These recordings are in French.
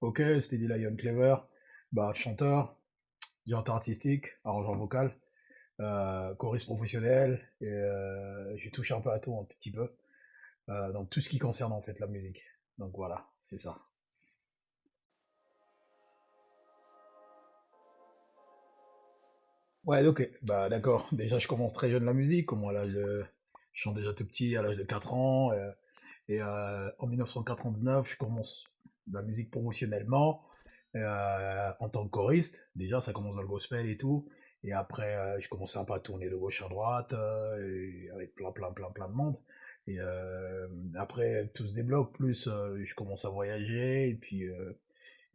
Ok, c'était dit Lion Clever, bah, chanteur, directeur artistique, arrangeur vocal, choriste professionnel, et j'ai touché un peu à tout, un petit peu, donc tout ce qui concerne en fait la musique. Donc voilà, c'est ça. Ouais, ok, bah d'accord. Déjà, je commence très jeune la musique, comme à l'âge de... Je chante déjà tout petit, à l'âge de 4 ans, et en 1999, je commence la musique professionnellement, en tant que choriste. Déjà, ça commence dans le gospel et tout. Et après, je commençais un peu à tourner de gauche à droite, et avec plein de monde. Et après, tout se débloque, plus je commence à voyager, et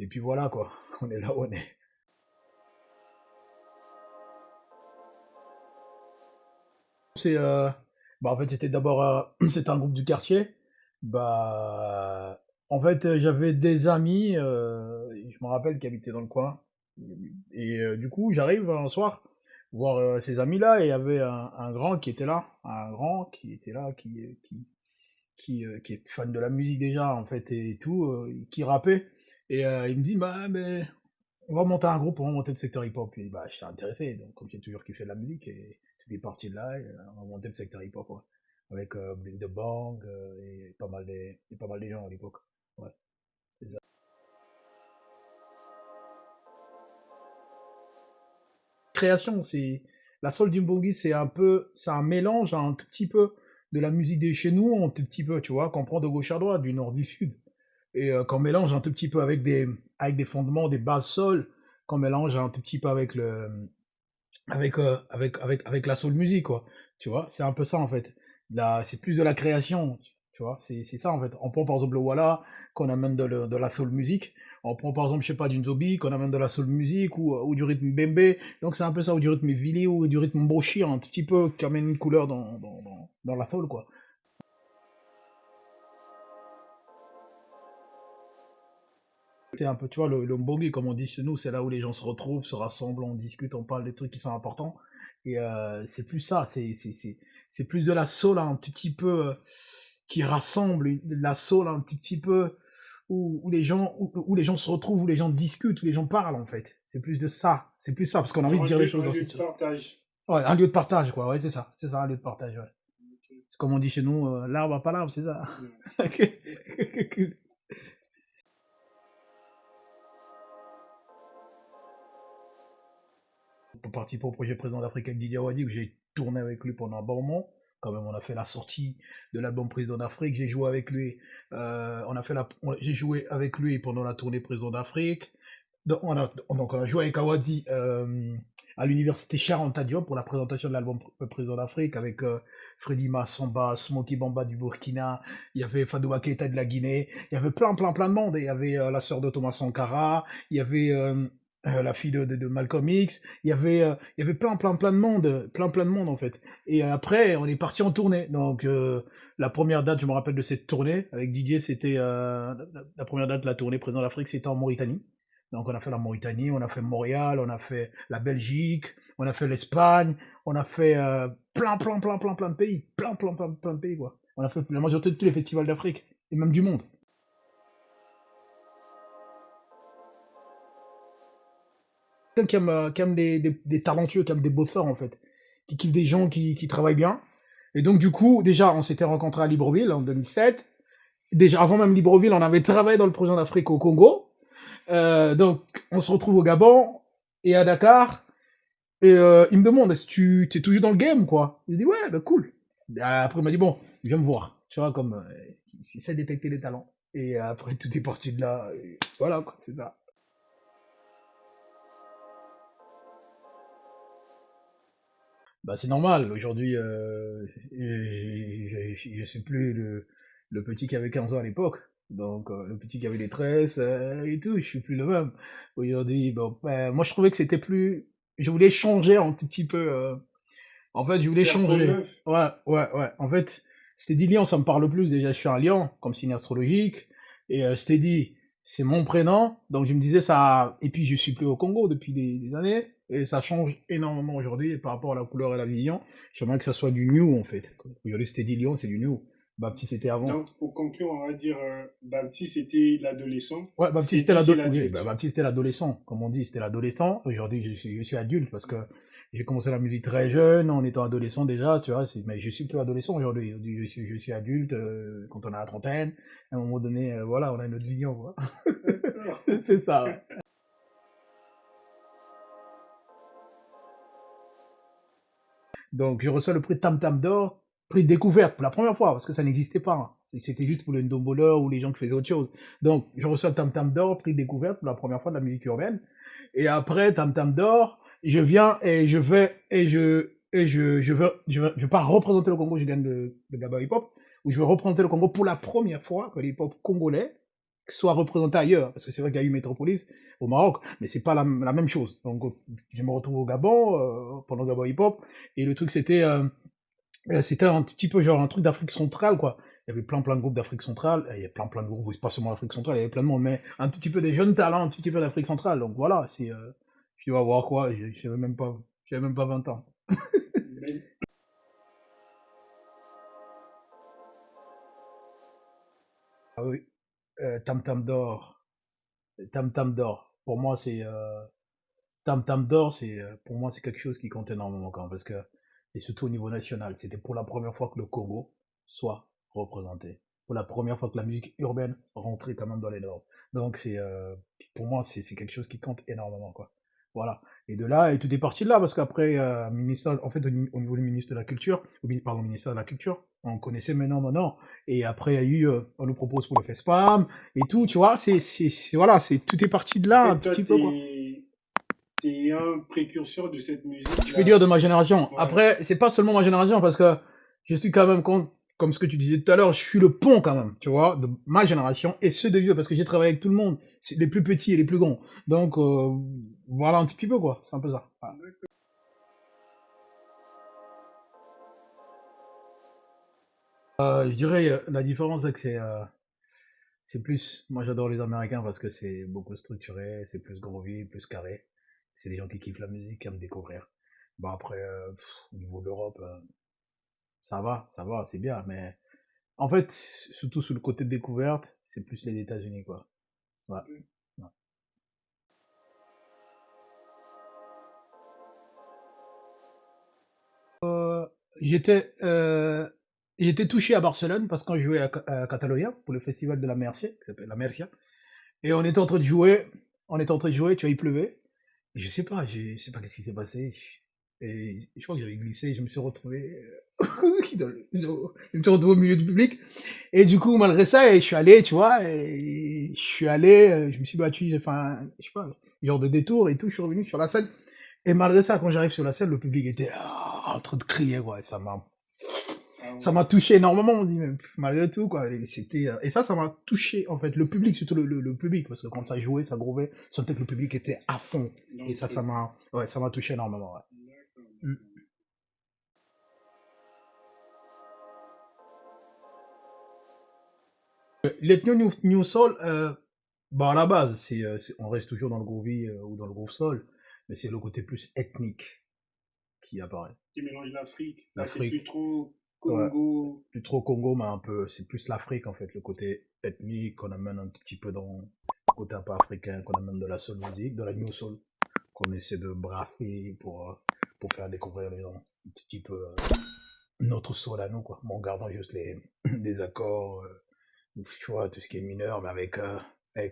puis voilà quoi, on est là où on est. C'est, bah en fait, c'était d'abord, c'était un groupe du quartier. Bah, en fait, j'avais des amis, je me rappelle, qui habitaient dans le coin. Et du coup, j'arrive un soir voir ces amis-là, et il y avait un grand qui était là, un grand qui était là, qui est fan de la musique déjà, en fait, et tout, qui rappait. Et il me dit, bah, mais on va monter un groupe, on va monter le secteur hip-hop. Et bah, je suis intéressé, donc comme j'ai toujours kiffé la musique, et tout est parti de là, et on va monter le secteur hip-hop, ouais. Avec Blink the Bang, et pas mal de gens à l'époque. Ouais, c'est ça. Création, c'est la soul du Mbongi, c'est un mélange un tout petit peu de la musique de chez nous, un tout petit peu, tu vois, qu'on prend de gauche à droite, du nord du sud, et qu'on mélange un tout petit peu avec des fondements, des bases soul, qu'on mélange un tout petit peu avec la soul music, quoi. Tu vois, c'est un peu ça en fait. Là, c'est plus de la création, tu vois, c'est ça en fait. On prend par exemple le Walla, qu'on amène de la soul music. On prend par exemple, je sais pas, d'une Zobi, qu'on amène de la soul music, ou du rythme Bembe. Donc c'est un peu ça, ou du rythme Vili, ou du rythme Mboshi, un petit peu, qui amène une couleur dans la soul, quoi. C'est un peu, tu vois, le Mbongi, comme on dit chez nous, c'est là où les gens se retrouvent, se rassemblent, on discute, on parle des trucs qui sont importants. Et c'est plus ça, c'est plus de la soul un petit peu, qui rassemble, de la soul un petit peu où les gens se retrouvent, où les gens discutent, où les gens parlent en fait. C'est plus de ça, c'est plus ça, parce qu'on a envie de dire des choses Un dans lieu cette de chose. partage. Ouais, un lieu de partage, quoi, ouais, c'est ça, un lieu de partage, ouais. C'est comme on dit chez nous, l'arbre à pas l'arbre, c'est ça. Ouais. Pour participer au projet Président d'Afrique avec Didier Awadi, où j'ai tourné avec lui pendant un bon moment. Quand même, on a fait la sortie de l'album Président d'Afrique. J'ai joué avec lui. J'ai joué avec lui pendant la tournée Président d'Afrique. Donc on a joué avec Awadi à l'université Cheikh Anta Diop pour la présentation de l'album Président d'Afrique, avec Freddy Massamba, Smokey Bamba du Burkina. Il y avait Fadouba Keita de la Guinée. Il y avait plein de monde. Et il y avait la sœur de Thomas Sankara. Il y avait la fille de Malcolm X. Il y avait plein de monde, plein de monde en fait. Et après, on est parti en tournée. Donc la première date, je me rappelle de cette tournée avec Didier, c'était la première date de la tournée Président d'Afrique, c'était en Mauritanie. Donc on a fait la Mauritanie, on a fait Montréal, on a fait la Belgique, on a fait l'Espagne, on a fait plein de pays, plein de pays quoi. On a fait la majorité de tous les festivals d'Afrique et même du monde. Quelqu'un qui aime des talentueux, qui aime des bosseurs en fait, qui kiffe des gens qui travaillent bien. Et donc du coup, déjà, on s'était rencontrés à Libreville en 2007. Déjà, avant même Libreville, on avait travaillé dans le projet d'Afrique au Congo. Donc, on se retrouve au Gabon et à Dakar. Et il me demande, est-ce que tu es toujours dans le game, quoi? Je dis, ouais, bah cool. Et après, il m'a dit, bon, viens me voir. Tu vois, comme il sait détecter les talents. Et après, tout est parti de là. Et voilà, quoi, c'est ça. Bah, c'est normal. Aujourd'hui, je suis plus le petit qui avait 15 ans à l'époque. Donc, le petit qui avait des tresses et tout, je suis plus le même. Aujourd'hui, bon, moi, je trouvais que c'était plus. Je voulais changer un tout petit peu. En fait, je voulais Faire peau changer. neuve. Ouais. En fait, c'était dit Lion, ça me parle plus. Déjà, je suis un lion, comme signe astrologique. Et c'était dit, c'est mon prénom. Donc, je me disais ça. Et puis, je suis plus au Congo depuis des années. Et ça change énormément aujourd'hui par rapport à la couleur et la vision. J'aimerais que ça soit du new, en fait. Aujourd'hui, c'était dit Lion, c'est du new. Baptiste, c'était avant. Donc, pour conclure, on va dire, Baptiste, c'était l'adolescent. Ouais, Baptiste, c'était Freddy, c'est l'adolescent. Oui, bah, l'adulte. Baptiste, c'était l'adolescent. Comme on dit, c'était l'adolescent. Aujourd'hui, je suis adulte parce que j'ai commencé la musique très jeune, en étant adolescent déjà, tu vois. Mais je suis plus adolescent aujourd'hui. Aujourd'hui, je suis adulte quand on a la trentaine. À un moment donné, voilà, on a une autre vision, quoi. D'accord. C'est ça, ouais. Donc, je reçois le prix Tam Tam d'or, prix de découverte pour la première fois, parce que ça n'existait pas, hein. C'était juste pour le ndomboleur ou les gens qui faisaient autre chose. Donc, je reçois le Tam Tam d'or, prix de découverte pour la première fois de la musique urbaine. Et après Tam Tam d'or, je viens et je vais je pars représenter le Congo. Je gagne le Gaba Hip Hop, où je vais représenter le Congo pour la première fois que le hip hop congolais soit représenté ailleurs, parce que c'est vrai qu'il y a eu Métropolis au Maroc, mais c'est pas la même chose. Donc je me retrouve au Gabon pendant Gabon Hip Hop, et le truc c'était un petit peu genre un truc d'Afrique centrale, quoi. Il y avait plein de groupes d'Afrique centrale, et il y a plein de groupes, pas seulement d'Afrique centrale, il y avait plein de monde, mais un tout petit peu des jeunes talents, un tout petit peu d'Afrique centrale. Donc voilà, je dois avoir quoi, j'avais même pas 20 ans. Mais Ah oui, Tam Tam d'or, Tam Tam d'or. Pour moi, Tam Tam d'or, pour moi, c'est quelque chose qui compte énormément quand même, parce que, et surtout au niveau national, c'était pour la première fois que le Congo soit représenté. Pour la première fois que la musique urbaine rentrait quand même dans les normes. Donc pour moi, c'est quelque chose qui compte énormément, quoi. Voilà. Et de là, et tout est parti de là, parce qu'après, ministère, en fait, au niveau du ministre de la Culture, pardon, ministère de la Culture, on connaissait maintenant. Et après, il y a eu, on nous propose pour le FESPAM, et tout, tu vois, voilà, tout est parti de en là, un fait, tout toi, petit peu, quoi. t'es un précurseur de cette Je peux dire musique-là. de ma génération. Ouais. Après, c'est pas seulement ma génération, parce que je suis quand même, comme ce que tu disais tout à l'heure, je suis le pont quand même, tu vois, de ma génération et ceux de vieux, parce que j'ai travaillé avec tout le monde, les plus petits et les plus grands. Donc, voilà un tout petit peu, quoi. C'est un peu ça. Voilà. Je dirais, la différence, c'est que c'est plus, moi j'adore les Américains parce que c'est beaucoup structuré, c'est plus groovy, plus carré. C'est des gens qui kiffent la musique, qui aiment découvrir. Bon, après, au niveau de l'Europe, ça va, c'est bien, mais en fait, surtout sur le côté de découverte, c'est plus les États-Unis, quoi. Ouais. Ouais. J'étais j'étais touché à Barcelone parce qu'on jouait à Catalonia pour le festival de la Mercia, qui s'appelle la Mercia. Et on était en train de jouer, tu vois, il pleuvait. Et je sais pas qu'est-ce qui s'est passé. Et je crois que j'avais glissé, je me suis retrouvé je me suis retrouvé au milieu du public. Et du coup, malgré ça, je suis allé, tu vois, et je suis allé, je me suis battu, j'ai fait un, je sais pas, genre de détour et tout, je suis revenu sur la scène. Et malgré ça, quand j'arrive sur la scène, le public était en train de crier, quoi. Et Ah ça ouais. m'a touché énormément, on dit, même, malgré tout, quoi. Et ça m'a touché, en fait, le public, surtout le public, parce que quand ça jouait, ça grouvait, je sentais que le public était à fond. Dans Et le truc. ouais, ça m'a touché énormément, ouais. D'accord, Mm. d'accord. L'ethno new soul, bah à la base, on reste toujours dans le groovy ou dans le groove soul, mais c'est le côté plus ethnique qui apparaît. Tu mélanges l'Afrique. Là, c'est plus L'Afrique, trop ouais, Congo. plus trop Congo, mais un peu, c'est plus l'Afrique en fait, le côté ethnique qu'on amène un tout petit peu dans le côté un peu africain, qu'on amène de la soul music, de la new soul, qu'on essaie de brasser pour faire découvrir les gens un tout petit peu notre soul à nous, quoi, mais en gardant juste des accords, tu vois, tout ce qui est mineur, mais avec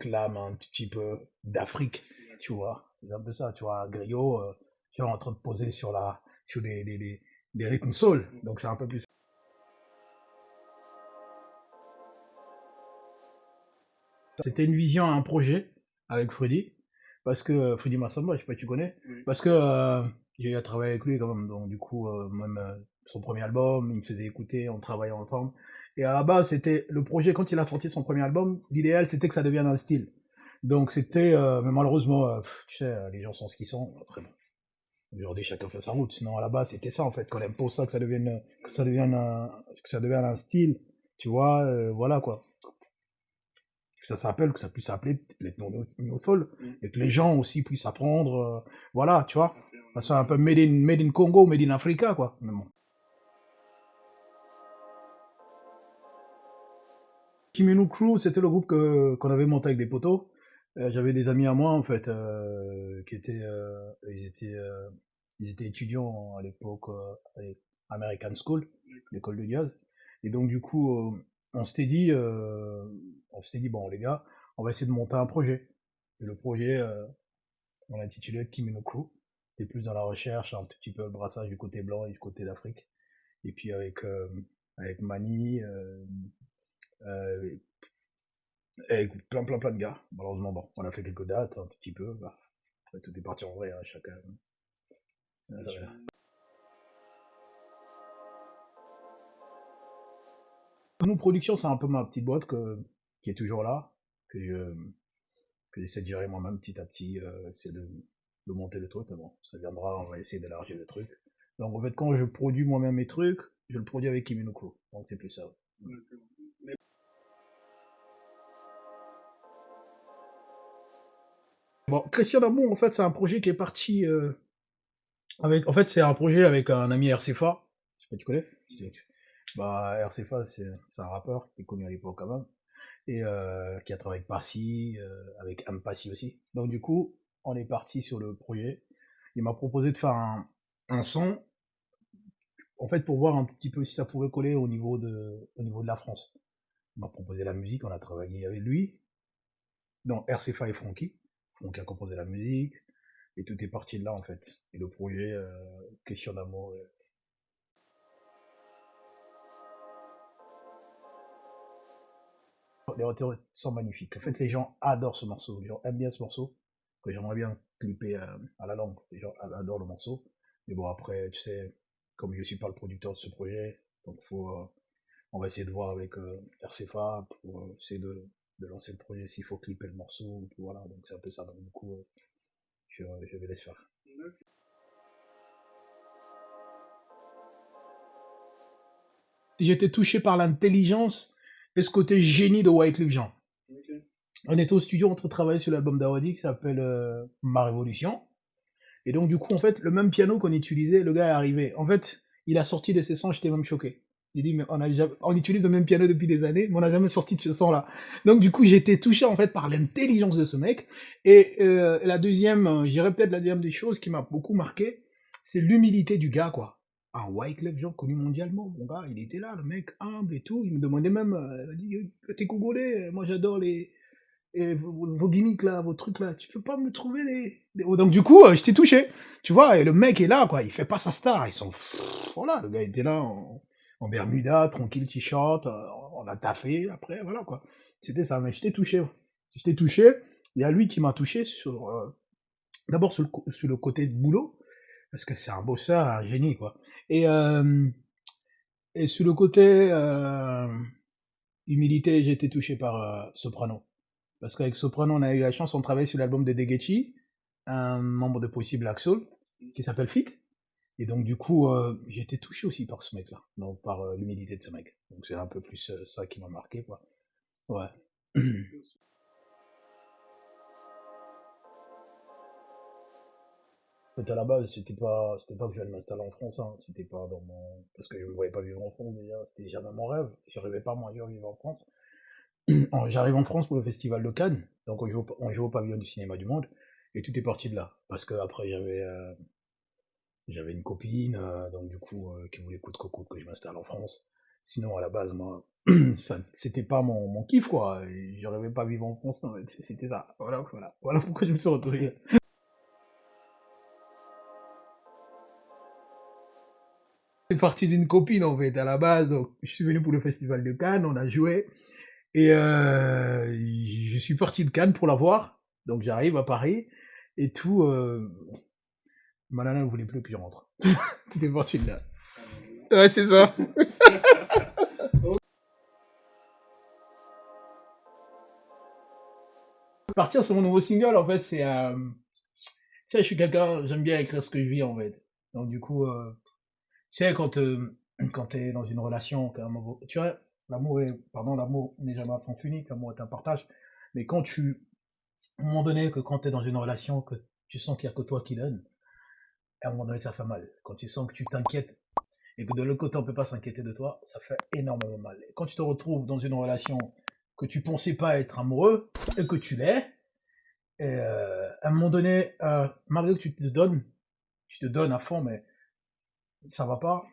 l'âme un petit peu d'Afrique, tu D'accord. vois. C'est un peu ça, tu vois, un griot, tu vois, en train de poser sur des rythmes soul. Donc c'est un peu plus. C'était une vision, un projet avec Freddy, parce que Freddy Massamba, je sais pas si tu connais, Oui. parce que j'ai eu à travailler avec lui quand même, donc du coup, même son premier album, il me faisait écouter, on travaillait ensemble. Et à la base, c'était le projet, quand il a sorti son premier album, l'idéal c'était que ça devienne un style. Donc c'était, mais malheureusement, tu sais, les gens sont ce qu'ils sont. Après, bon, aujourd'hui, chacun fait sa route. Sinon, à la base, c'était ça en fait, qu'on impose ça, que ça devienne un style, tu vois, voilà quoi, que ça s'appelle, que ça puisse s'appeler l'ethno soul, Mm. et que les gens aussi puissent apprendre, voilà, tu vois. À faire Ça la soit un peu différence. made in Congo, made in Africa, quoi. Mais bon. Kimino Crew, c'était le groupe qu'on avait monté avec des potos. J'avais des amis à moi, en fait, qui étaient, ils étaient étudiants à l'époque à American School, l'école de jazz. Et donc, du coup, on s'était dit, bon, les gars, on va essayer de monter un projet. Et le projet, on l'a intitulé Kimino Crew. C'était plus dans la recherche, un petit peu le brassage du côté blanc et du côté d'Afrique. Et puis avec Mani, euh, et plein de gars. Malheureusement, bon, on a fait quelques dates, un petit peu. Bah, après, tout est parti en vrai, hein, chacun. Voilà. Nous, production, c'est un peu ma petite boîte qui est toujours là, que j'essaie de gérer moi-même petit à petit, essayer de monter le truc. Mais bon, ça viendra, on va essayer d'élargir le truc. Donc, en fait, quand je produis moi-même mes trucs, je le produis avec Kiminoko. Donc, c'est plus ça. Bon, Christian D'amour, en fait, c'est un projet qui est parti avec. En fait, c'est un projet avec un ami RCFA. Je sais pas, tu connais? Bah, RCFA, c'est un rappeur qui est connu à l'époque quand même. Et qui a travaillé avec Passy, avec Ampassi aussi. Donc, du coup, on est parti sur le projet. Il m'a proposé de faire un son, en fait, pour voir un petit peu si ça pouvait coller au niveau de la France. Il m'a proposé la musique, on a travaillé avec lui. Donc, RCFA et Francky. Francky a composé la musique. Et tout est parti de là, en fait. Et le projet, Question d'amour. Les retours sont magnifiques. En fait, les gens adorent ce morceau. Les gens aiment bien ce morceau. Que j'aimerais bien clipper à la langue. Les gens adorent le morceau. Mais bon, après, tu sais, comme je suis pas le producteur de ce projet, donc on va essayer de voir avec RCFA pour essayer de lancer le projet s'il faut clipper le morceau. Voilà, donc c'est un peu ça. Donc, du coup, je vais laisser faire. Si j'étais touché par l'intelligence et ce côté génie de Wyclef Jean. Ok. On était au studio en train de travailler sur l'album d'Awadi qui s'appelle Ma Révolution. Et donc, du coup, en fait, le même piano qu'on utilisait, le gars est arrivé. En fait, il a sorti de ses sons, j'étais même choqué. Il dit, mais on utilise le même piano depuis des années, mais on n'a jamais sorti de ce son-là. Donc, du coup, j'ai été touché, en fait, par l'intelligence de ce mec. Et la deuxième, j'irais peut-être la deuxième des choses qui m'a beaucoup marqué, c'est l'humilité du gars, quoi. Un Wyclef Jean connu mondialement, mon gars, il était là, le mec humble et tout. Il me demandait même, il m'a dit, t'es congolais, moi j'adore vos gimmicks là, vos trucs là, tu peux pas me trouver Donc du coup, je t'ai touché, tu vois, et le mec est là, quoi, il fait pas sa star, ils sont... Voilà, le gars était là en Bermuda, tranquille, t-shirt, on a taffé, après, voilà, quoi. C'était ça, mais je t'ai touché. Je t'ai touché, il y a lui qui m'a touché sur... D'abord sur le côté de boulot, parce que c'est un bosseur, un génie, quoi. Et, euh, et sur le côté humilité, j'ai été touché par Soprano. Parce qu'avec Soprano, on a eu la chance, on travaille sur l'album de Degechi, un membre de Possible Axel, qui s'appelle Fit. Et donc, du coup, j'ai été touché aussi par ce mec-là, donc par l'humilité de ce mec. Donc, c'est un peu plus ça qui m'a marqué, quoi. Ouais. En fait, à la base, c'était pas que je viens de m'installer en France, hein. C'était pas dans mon, parce que je ne me voyais pas vivre en France déjà. C'était jamais mon rêve. Je rêvais pas moi de vivre en France. J'arrive en France pour le festival de Cannes, donc on joue au pavillon du cinéma du monde, et tout est parti de là. Parce que après j'avais une copine, donc du coup, qui voulait coûte que coûte que je m'installe en France. Sinon, à la base, moi, c'était pas mon kiff, quoi. Et je rêvais pas vivre en France, non, c'était ça. Voilà pourquoi je me suis retrouvé. C'est parti d'une copine, en fait, à la base. Donc, je suis venu pour le festival de Cannes, on a joué. Et je suis parti de Cannes pour la voir. Donc, j'arrive à Paris et tout. Ma nana ne voulait plus que je rentre. Tout est parti de là. Ouais, c'est ça. Partir sur mon nouveau single, en fait, c'est. Tu sais, je suis quelqu'un, j'aime bien écrire ce que je vis, en fait. Donc, du coup, tu sais, quand t'es dans une relation, tu vois, l'amour n'est jamais un sens unique, l'amour est un partage. Mais à un moment donné, que quand t'es dans une relation, que tu sens qu'il n'y a que toi qui donne, à un moment donné, ça fait mal. Quand tu sens que tu t'inquiètes et que de l'autre côté, on ne peut pas s'inquiéter de toi, ça fait énormément mal. Et quand tu te retrouves dans une relation que tu pensais pas être amoureux et que tu l'es. Et à un moment donné, malgré que tu te donnes à fond, mais ça va pas.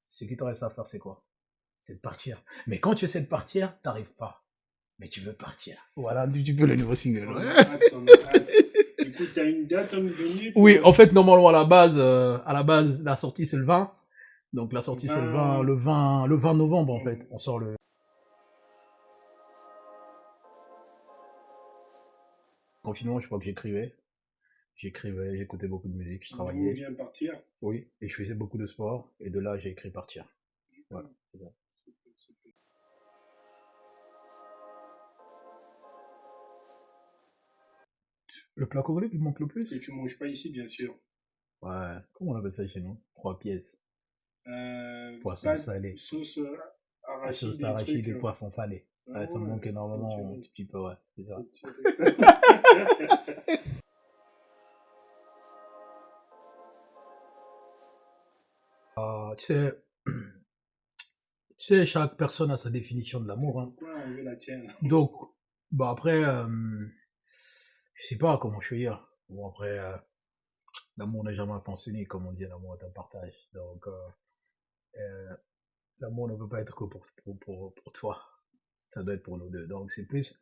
Ce qui te reste à faire, c'est quoi? C'est de partir. Mais quand tu essaies de partir, t'arrives pas. Mais tu veux partir. Voilà un petit peu le nouveau single. On Ouais. a hâte, on a hâte. Du coup, tu as une date à nous donner pour Oui, en fait, normalement, à la base, la sortie, c'est le 20. Donc, la sortie, c'est 20... le 20 novembre, en fait. On sort le confinement, je crois que j'écrivais. J'écoutais beaucoup de musique, je D'où travaillais. vient partir? Oui, et je faisais beaucoup de sport. Et de là, j'ai écrit Partir. Voilà, c'est ça. Le plat congolais qui me manque le Que plus? tu manges pas ici, bien sûr. Ouais, comment on appelle ça chez nous? 3 pièces. Poisson Pas de salé. sauce La sauce arachide et d'arachide trucs. et poisson salé. Ah Ouais, ça me ouais, manque faut énormément, un tuer. petit peu, ouais, c'est ça. Faut tuer ça. Tu sais, tu sais, chaque personne a sa définition de C'est l'amour, hein. pourquoi on veut la tienne. Donc, bah après, je sais pas comment je vais dire. Bon, après, l'amour n'est jamais fonctionné, comme on dit, l'amour est un partage. Donc, euh, l'amour ne peut pas être que pour toi. Ça doit être pour nous deux. Donc, c'est plus,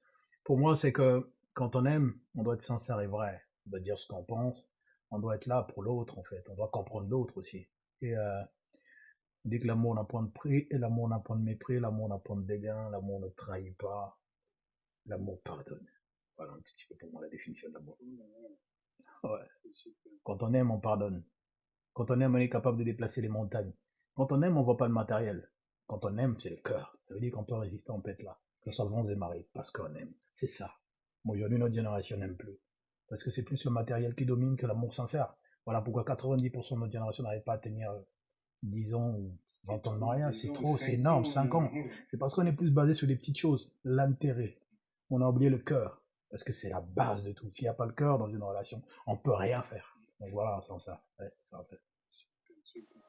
pour moi, c'est que quand on aime, on doit être sincère et vrai. On doit dire ce qu'on pense. On doit être là pour l'autre, en fait. On doit comprendre l'autre aussi. Et on dit que l'amour n'a point de prix, et l'amour n'a point de mépris, l'amour n'a point de dégain, l'amour ne trahit pas, l'amour pardonne. Voilà un petit peu pour moi la définition de l'amour. Ouais. C'est super. Quand on aime, on pardonne. Quand on aime, on est capable de déplacer les montagnes. Quand on aime, on voit pas le matériel. Quand on aime, c'est le cœur. Ça veut dire qu'on peut résister en pète là. Que ce soit vents et marées, parce qu'on aime. C'est ça. Mais aujourd'hui, notre génération n'aime plus. Parce que c'est plus le matériel qui domine que l'amour sincère. Voilà pourquoi 90% de notre génération n'arrive pas à tenir 10 ans ou C'est 20 ans de trop, mariage. C'est disons, trop, c'est 5 énorme, ans. 5 ans. C'est parce qu'on est plus basé sur des petites choses. L'intérêt. On a oublié le cœur. Parce que c'est la base de tout. S'il n'y a pas le cœur dans une relation, on peut rien faire. Donc voilà, sans ça. Ouais, c'est ça en fait. Super.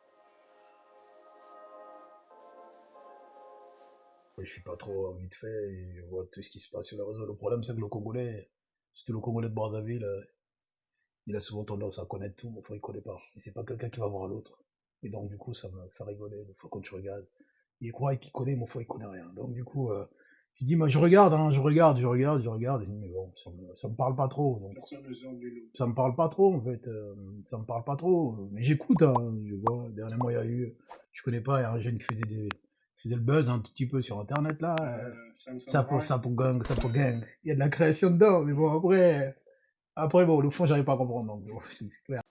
Je suis pas trop vite fait et je vois tout ce qui se passe sur le réseau. Le problème, c'est que le Congolais, surtout le Congolais de Brazzaville, il a souvent tendance à connaître tout, mais il connaît pas. Et c'est pas quelqu'un qui va voir l'autre. Et donc, du coup, ça me fait rigoler. Des fois, quand tu regardes, il croit qu'il connaît, mais il connaît rien. Donc, du coup, je dis, moi, je regarde, hein, je regarde. Et je dis, mais bon, ça me parle pas trop. Donc, Personne ne sort du lot. ça me parle pas trop, en fait. Ça me parle pas trop. Mais j'écoute, hein, je vois. Dernièrement, il y a eu, je connais pas, il y a un jeune qui faisait le buzz un tout petit peu sur Internet, là. Sam Samurai. Ça pour gang. Il y a de la création dedans, mais bon, après, bon, le fond, j'arrive pas à comprendre. Donc, bon, c'est clair.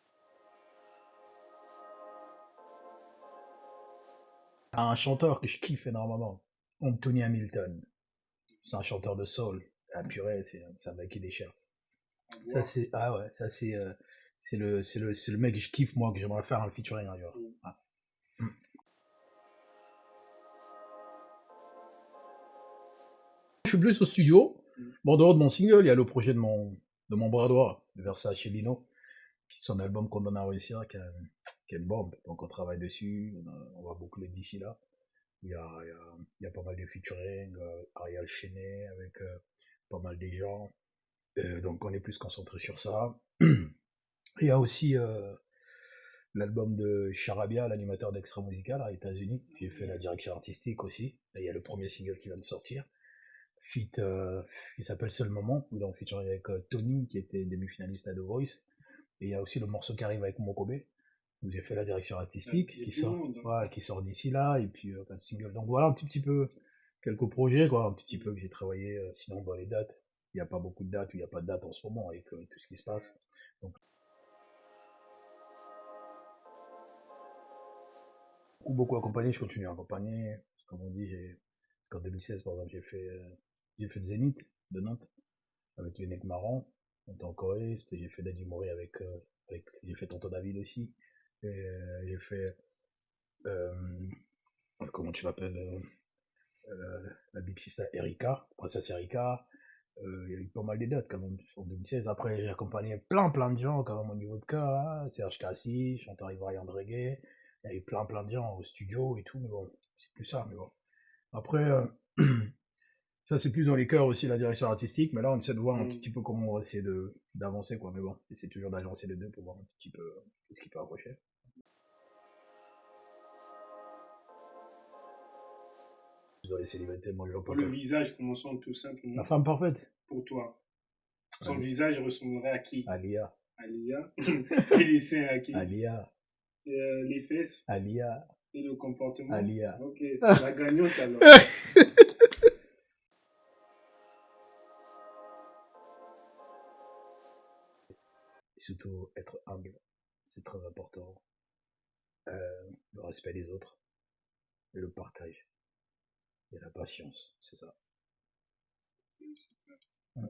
Un chanteur que je kiffe énormément, Anthony Hamilton. C'est un chanteur de soul. Ah purée, c'est un mec qui déchire. À Ça voir. c'est ah ouais, ça c'est le mec que je kiffe moi que j'aimerais faire un featuring un jour. Mm. Ah. Mm. Je suis plus au studio. Mm. Bon, en dehors de mon single, il y a le projet de mon bras droit, de Versace Lino, qui est son album qu'on donne à réussir, qui est une bombe. Donc on travaille dessus, on va boucler d'ici là. Il y a pas mal de featuring, Ariel Chenet avec pas mal de gens. Donc on est plus concentré sur ça. Il y a aussi l'album de Charabia, l'animateur d'Extra Musical aux États-Unis. J'ai fait la direction artistique aussi. Et il y a le premier single qui vient de sortir. Fit, il s'appelle Seul Moment, où il est en featuring avec Tony, qui était demi-finaliste à The Voice. Et il y a aussi le morceau qui arrive avec Mokobe, où j'ai fait la direction artistique, Il y a du monde. ouais, qui sort d'ici là, et puis plein de singles. Donc voilà un petit peu quelques projets, quoi, un petit peu que j'ai travaillé. Sinon, dans les dates, il n'y a pas beaucoup de dates, ou il n'y a pas de date en ce moment avec tout ce qui se passe. Donc, beaucoup accompagné, je continue à accompagner. Comme on dit, qu'en 2016, par exemple, j'ai fait le Zénith de Nantes avec les Nec Marrants en tant que choriste. J'ai fait Daddy Mori j'ai fait Tonton David aussi. Et j'ai fait, euh, comment tu l'appelles, la Big Sister Erika, Princesse Erika. Il y a eu pas mal de dates quand même en 2016. Après, j'ai accompagné plein de gens quand même au niveau de cas. Hein. Serge Cassis, chanteur ivoirien de reggae. Il y a eu plein de gens au studio et tout, mais bon, c'est plus ça, mais bon. Après, Ça, c'est plus dans les cœurs aussi, la direction artistique, mais là, on essaie de voir un Mm. petit peu comment on va essayer d'avancer, quoi. Mais bon, c'est toujours d'agencer les deux pour voir un petit peu ce qui peut approcher. Dans les célébrités, moi, je vois pas Pour le comme. visage, commençons tout La simplement. femme parfaite, Pour toi, son Ali- visage ressemblerait à qui? Alia, À Lia. Et les seins à qui? Alia, Les fesses Alia, et le comportement? Alia. Ok, c'est la gagnante alors. Et surtout, être humble, c'est très important. Le respect des autres et le partage et la patience, c'est ça. Ouais.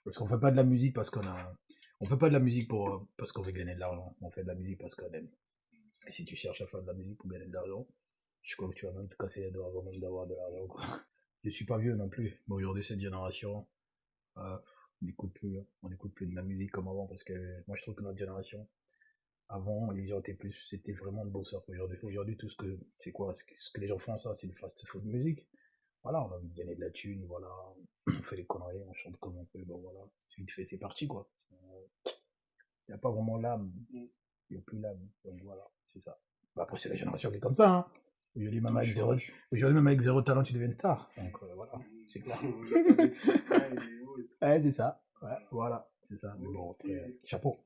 Parce qu'on fait pas de la musique parce qu'on a. On fait pas de la musique pour parce qu'on veut gagner de l'argent. On fait de la musique parce qu'on aime. Et si tu cherches à faire de la musique pour gagner de l'argent, je crois que tu vas même te casser les doigts avant même d'avoir de l'argent, quoi. Je suis pas vieux non plus, mais aujourd'hui cette génération, euh, on n'écoute plus, hein. On n'écoute plus de la musique comme avant parce que moi je trouve que notre génération, avant les gens étaient plus, c'était vraiment de bosseurs. Aujourd'hui tout ce que c'est quoi, ce que les gens font ça, c'est du fast food musique. Voilà, on a envie de gagner de la thune, voilà, on fait les conneries, on chante comme on peut, bon voilà, c'est vite fait, c'est parti quoi. Il n'y a pas vraiment l'âme, Mm. il n'y a plus l'âme, donc voilà, c'est ça. Bah, après c'est la génération qui est comme ça, hein. Aujourd'hui même Tout avec zéro, change. aujourd'hui même avec zéro talent tu deviens une star, donc voilà, c'est clair. Avec ses styles et autres. Ouais, c'est ça, ouais, voilà, c'est ça, mais bon, Ok. après, chapeau.